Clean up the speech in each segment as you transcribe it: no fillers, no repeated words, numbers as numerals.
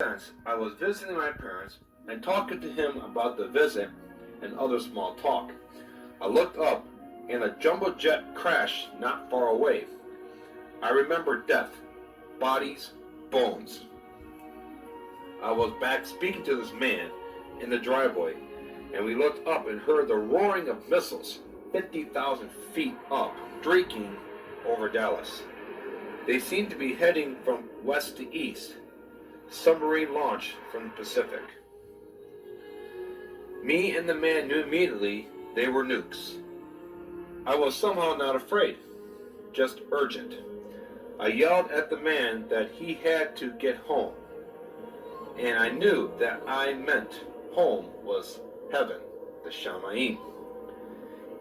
Since I was visiting my parents and talking to him about the visit and other small talk, I looked up and a jumbo jet crashed not far away. I remember death, bodies, bones. I was back speaking to this man in the driveway, and we looked up and heard the roaring of missiles 50,000 feet up, streaking over Dallas. They seemed to be heading from west to east, submarine launch from the Pacific. Me and the man knew immediately they were nukes. I was somehow not afraid, just urgent. I yelled at the man that he had to get home, and I knew that I meant home was heaven, the Shamayim,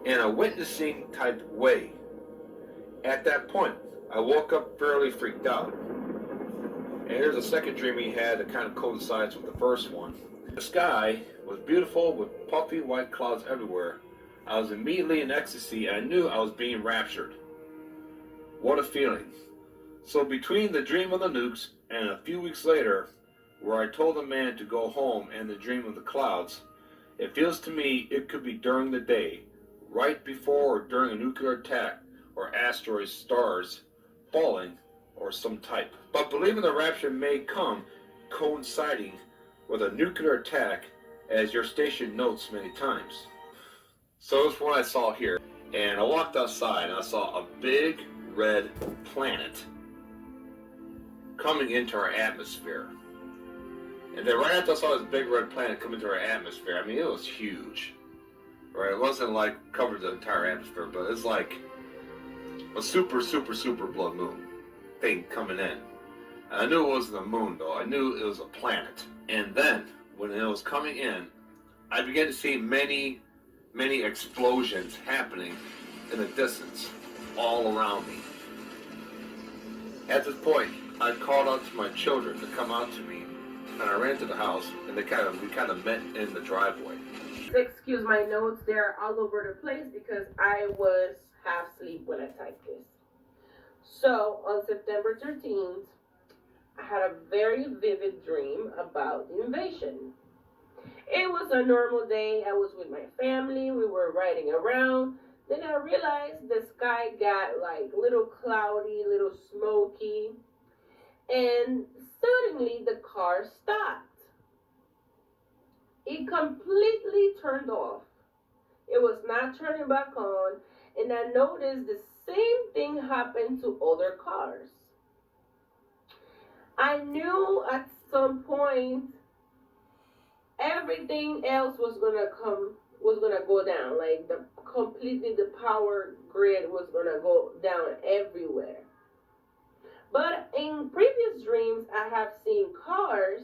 in a witnessing type way. At that point, I woke up fairly freaked out. And here's a second dream he had that kind of coincides with the first one. The sky was beautiful with puffy white clouds everywhere. I was immediately in ecstasy. I knew I was being raptured. What a feeling. So between the dream of the nukes and a few weeks later, where I told the man to go home and the dream of the clouds, it feels to me it could be during the day, right before or during a nuclear attack or asteroids, stars falling, or some type. But believing the rapture may come coinciding with a nuclear attack, as your station notes many times. So that's what I saw here. And I walked outside and I saw a big red planet coming into our atmosphere. And then right after I saw this big red planet come into our atmosphere, I mean, it was huge. Right? It wasn't like covered the entire atmosphere, but it's like a super blood moon thing coming in. I knew it wasn't a moon though. I knew it was a planet. And then when it was coming in, I began to see many explosions happening in the distance all around me. At this point, I called out to my children to come out to me, and I ran to the house, and we kind of met in the driveway. Excuse my notes, they're all over the place because I was half asleep when I typed this. So on September 13th, I had a very vivid dream about the invasion. It was a normal day. I was with my family. We were riding around. Then I realized the sky got like little cloudy, little smoky, and suddenly the car stopped. It completely turned off. It was not turning back on, and I noticed the same thing happened to other cars. I knew at some point everything else was gonna go down. Like the power grid was gonna go down everywhere. But in previous dreams, I have seen cars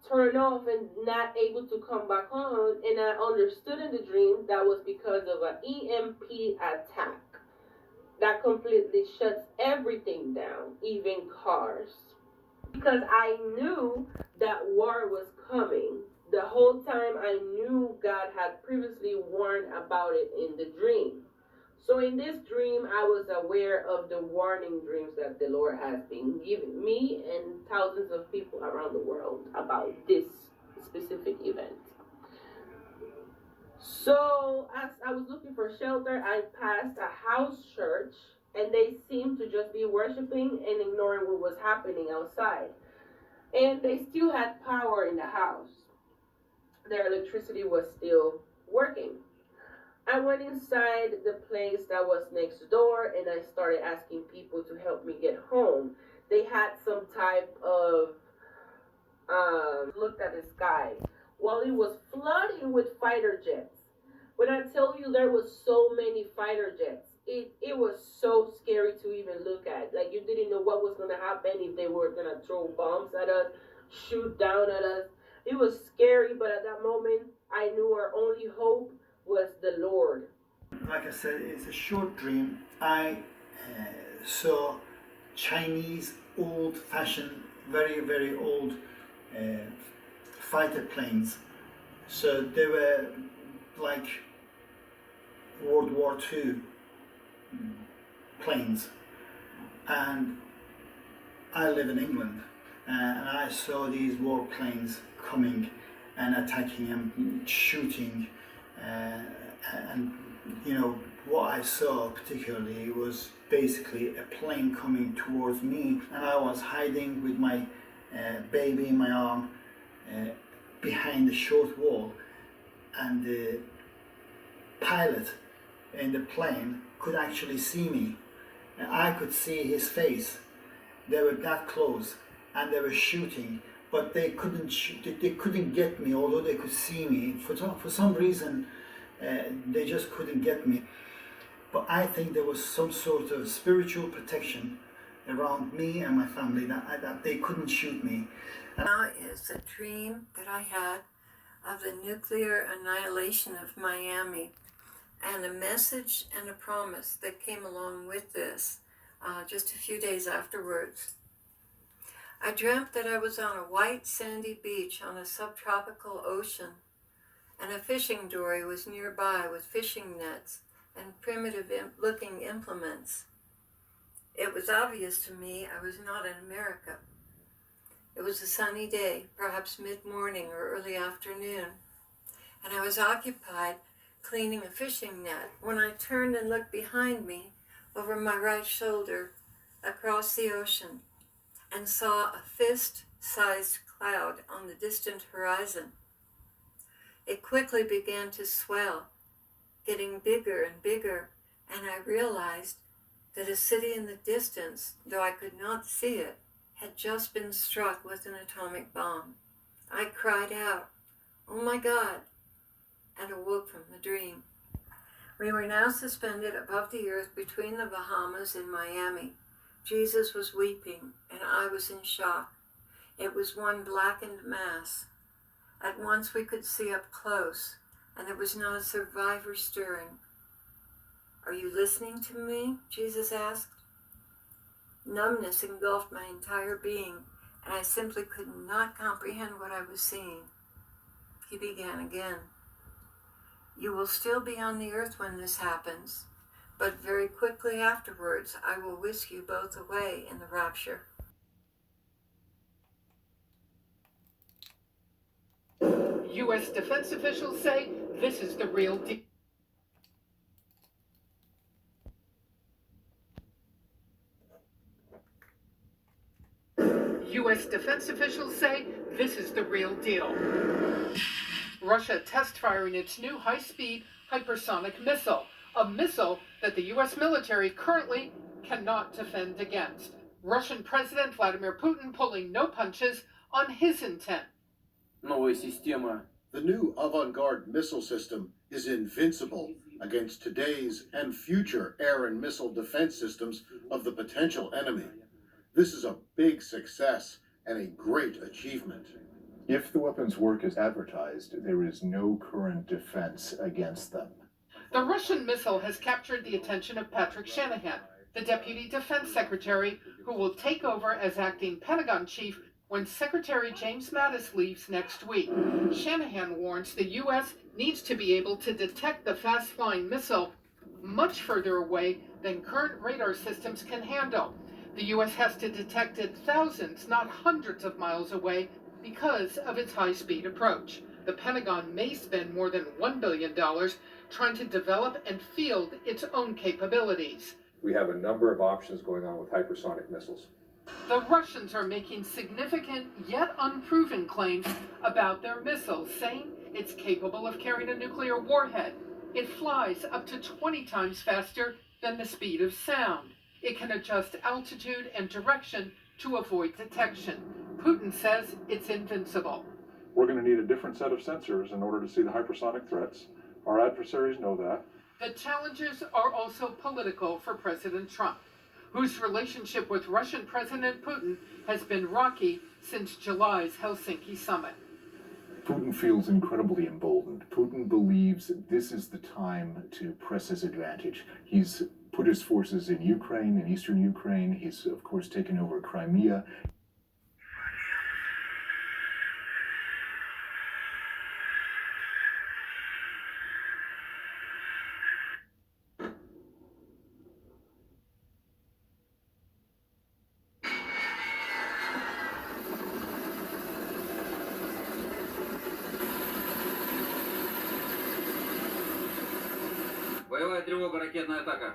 turn off and not able to come back on, and I understood in the dream that was because of an EMP attack that completely shuts everything down, even cars. Because I knew that war was coming. The whole time I knew God had previously warned about it in the dream. So in this dream, I was aware of the warning dreams that the Lord has been giving me and thousands of people around the world about this specific event. So as I was looking for shelter, I passed a house church, and they seemed to just be worshiping and ignoring what was happening outside. And they still had power in the house. Their electricity was still working. I went inside the place that was next door, and I started asking people to help me get home. They had some type of looked at the sky. Well, it was flooding with fighter jets. When I tell you there was so many fighter jets, it was so scary to even look at. Like, you didn't know what was going to happen, if they were going to throw bombs at us, shoot down at us. It was scary, but at that moment, I knew our only hope was the Lord. Like I said, it's a short dream. I saw Chinese, old-fashioned, very old fighter planes. So they were like World War II planes. And I live in England, and I saw these warplanes coming and attacking and shooting, and you know what I saw particularly was basically a plane coming towards me, and I was hiding with my baby in my arm behind the short wall, and the pilot in the plane could actually see me, and I could see his face. They were that close, and they were shooting, but they couldn't they couldn't get me, although they could see me. For some reason, they just couldn't get me. But I think there was some sort of spiritual protection around me and my family that they couldn't shoot me. Now is a dream that I had of the nuclear annihilation of Miami, and a message and a promise that came along with this just a few days afterwards. I dreamt that I was on a white sandy beach on a subtropical ocean, and a fishing dory was nearby with fishing nets and primitive looking implements. It was obvious to me I was not in America. It was a sunny day, perhaps mid-morning or early afternoon, and I was occupied cleaning a fishing net when I turned and looked behind me over my right shoulder across the ocean and saw a fist-sized cloud on the distant horizon. It quickly began to swell, getting bigger and bigger, and I realized that a city in the distance, though I could not see it, had just been struck with an atomic bomb. I cried out, "Oh my God," and awoke from the dream. We were now suspended above the earth between the Bahamas and Miami. Jesus was weeping, and I was in shock. It was one blackened mass. At once we could see up close, and there was not a survivor stirring. "Are you listening to me?" Jesus asked. Numbness engulfed my entire being, and I simply could not comprehend what I was seeing. He began again. "You will still be on the earth when this happens, but very quickly afterwards I will whisk you both away in the rapture." U.S. defense officials say this is the real deal. U.S. defense officials say this is the real deal. Russia test firing its new high-speed hypersonic missile, a missile that the U.S. military currently cannot defend against. Russian President Vladimir Putin pulling no punches on his intent. The new avant-garde missile system is invincible against today's and future air and missile defense systems of the potential enemy. This is a big success and a great achievement. If the weapons work as advertised, there is no current defense against them. The Russian missile has captured the attention of Patrick Shanahan, the Deputy Defense Secretary, who will take over as acting Pentagon chief when Secretary James Mattis leaves next week. Shanahan warns the U.S. needs to be able to detect the fast-flying missile much further away than current radar systems can handle. The U.S. has to detect it thousands, not hundreds of miles away because of its high-speed approach. The Pentagon may spend more than $1 billion trying to develop and field its own capabilities. We have a number of options going on with hypersonic missiles. The Russians are making significant yet unproven claims about their missiles, saying it's capable of carrying a nuclear warhead. It flies up to 20 times faster than the speed of sound. It can adjust altitude and direction to avoid detection. Putin says it's invincible. We're going to need a different set of sensors in order to see the hypersonic threats. Our adversaries know that. The challenges are also political for President Trump, whose relationship with Russian President Putin has been rocky since July's Helsinki summit. Putin feels incredibly emboldened. Putin believes this is the time to press his advantage. He's put his forces in Ukraine, in eastern Ukraine. He's, of course, taken over Crimea. Боевая тревога, ракетная атака.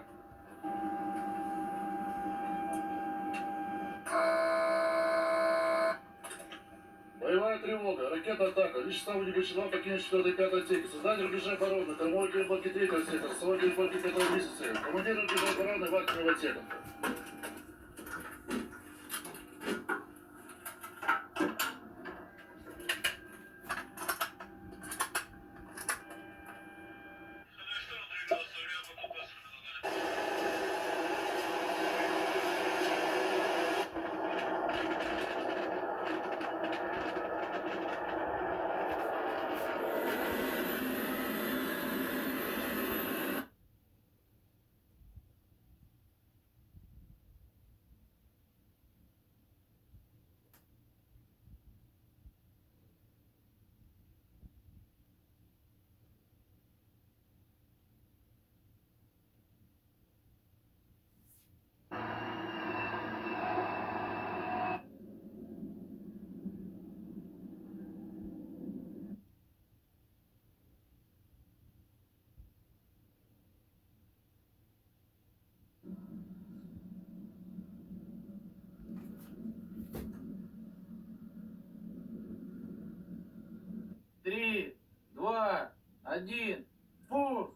Боевая тревога, ракетная атака. Лишь самый небольшой покинуть 4-й и 5-й отсеки. Создание рубежа обороны. Кормовые блоки 3-го отсека. Сосовые блоки 5-го месяца. Командир рубежа обороны в активном отсеке. Три, два, один, пуск!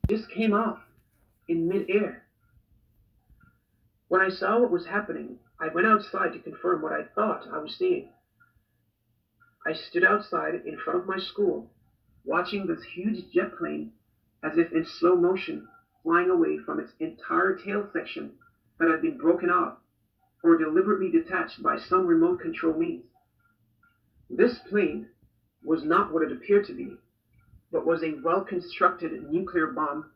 Just came off in midair. When I saw what was happening, I went outside to confirm what I thought I was seeing. I stood outside in front of my school, watching this huge jet plane as if in slow motion, flying away from its entire tail section that had been broken off or deliberately detached by some remote control means. This plane was not what it appeared to be, but was a well-constructed nuclear bomb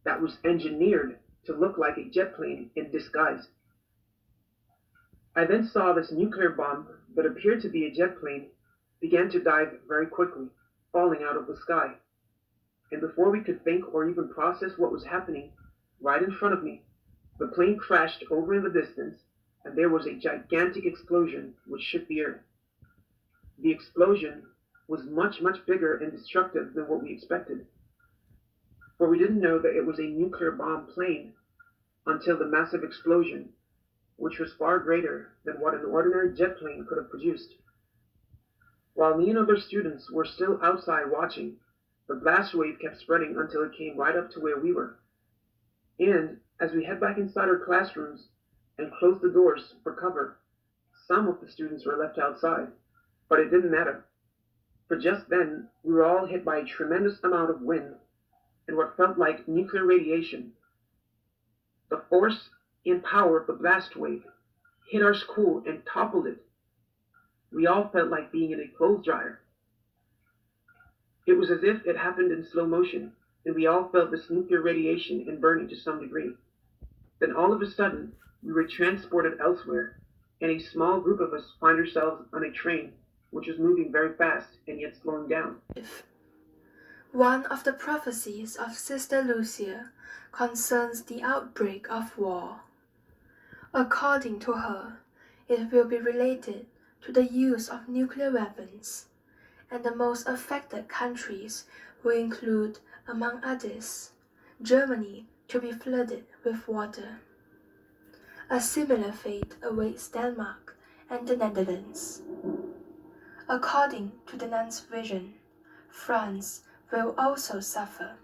that was engineered to look like a jet plane in disguise. I then saw this nuclear bomb that appeared to be a jet plane began to dive very quickly, falling out of the sky. And before we could think or even process what was happening, right in front of me, the plane crashed over in the distance, and there was a gigantic explosion which shook the earth. The explosion was much, much bigger and destructive than what we expected, for we didn't know that it was a nuclear bomb plane until the massive explosion, which was far greater than what an ordinary jet plane could have produced. While me and other students were still outside watching, the blast wave kept spreading until it came right up to where we were. And as we head back inside our classrooms and closed the doors for cover, some of the students were left outside, but it didn't matter. For just then, we were all hit by a tremendous amount of wind and what felt like nuclear radiation. The force and power of the blast wave hit our school and toppled it. We all felt like being in a clothes dryer. It was as if it happened in slow motion, and we all felt this nuclear radiation and burning to some degree. Then all of a sudden, we were transported elsewhere, and a small group of us find ourselves on a train which was moving very fast and yet slowing down. One of the prophecies of Sister Lucia concerns the outbreak of war. According to her, it will be related to the use of nuclear weapons, and the most affected countries will include, among others, Germany to be flooded with water. A similar fate awaits Denmark and the Netherlands. According to the nun's vision, France will also suffer,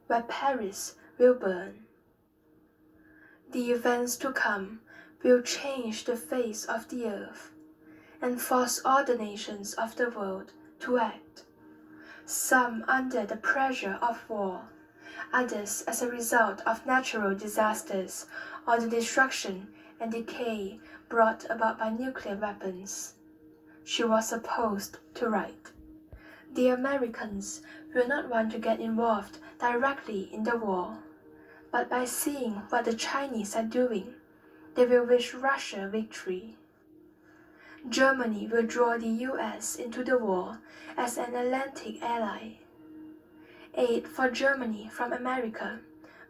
where Paris will burn. The events to come will change the face of the earth and force all the nations of the world to act, some under the pressure of war, others as a result of natural disasters or the destruction and decay brought about by nuclear weapons. She was supposed to write. The Americans will not want to get involved directly in the war, but by seeing what the Chinese are doing, they will wish Russia victory. Germany will draw the US into the war as an Atlantic ally. Aid for Germany from America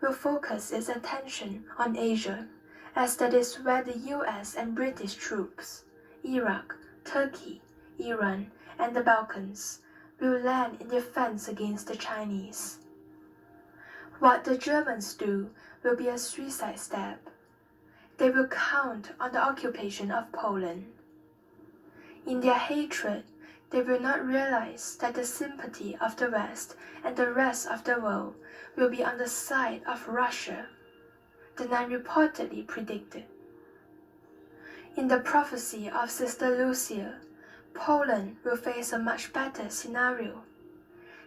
will focus its attention on Asia, as that is where the US and British troops, Iraq, Turkey, Iran, and the Balkans, will land in defense against the Chinese. What the Germans do will be a suicide step. They will count on the occupation of Poland. In their hatred, they will not realize that the sympathy of the West and the rest of the world will be on the side of Russia, the nun reportedly predicted. In the prophecy of Sister Lucia, Poland will face a much better scenario.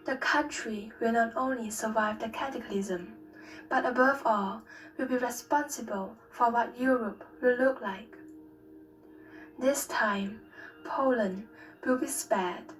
The country will not only survive the cataclysm, but above all, will be responsible for what Europe will look like. This time, Poland will be spared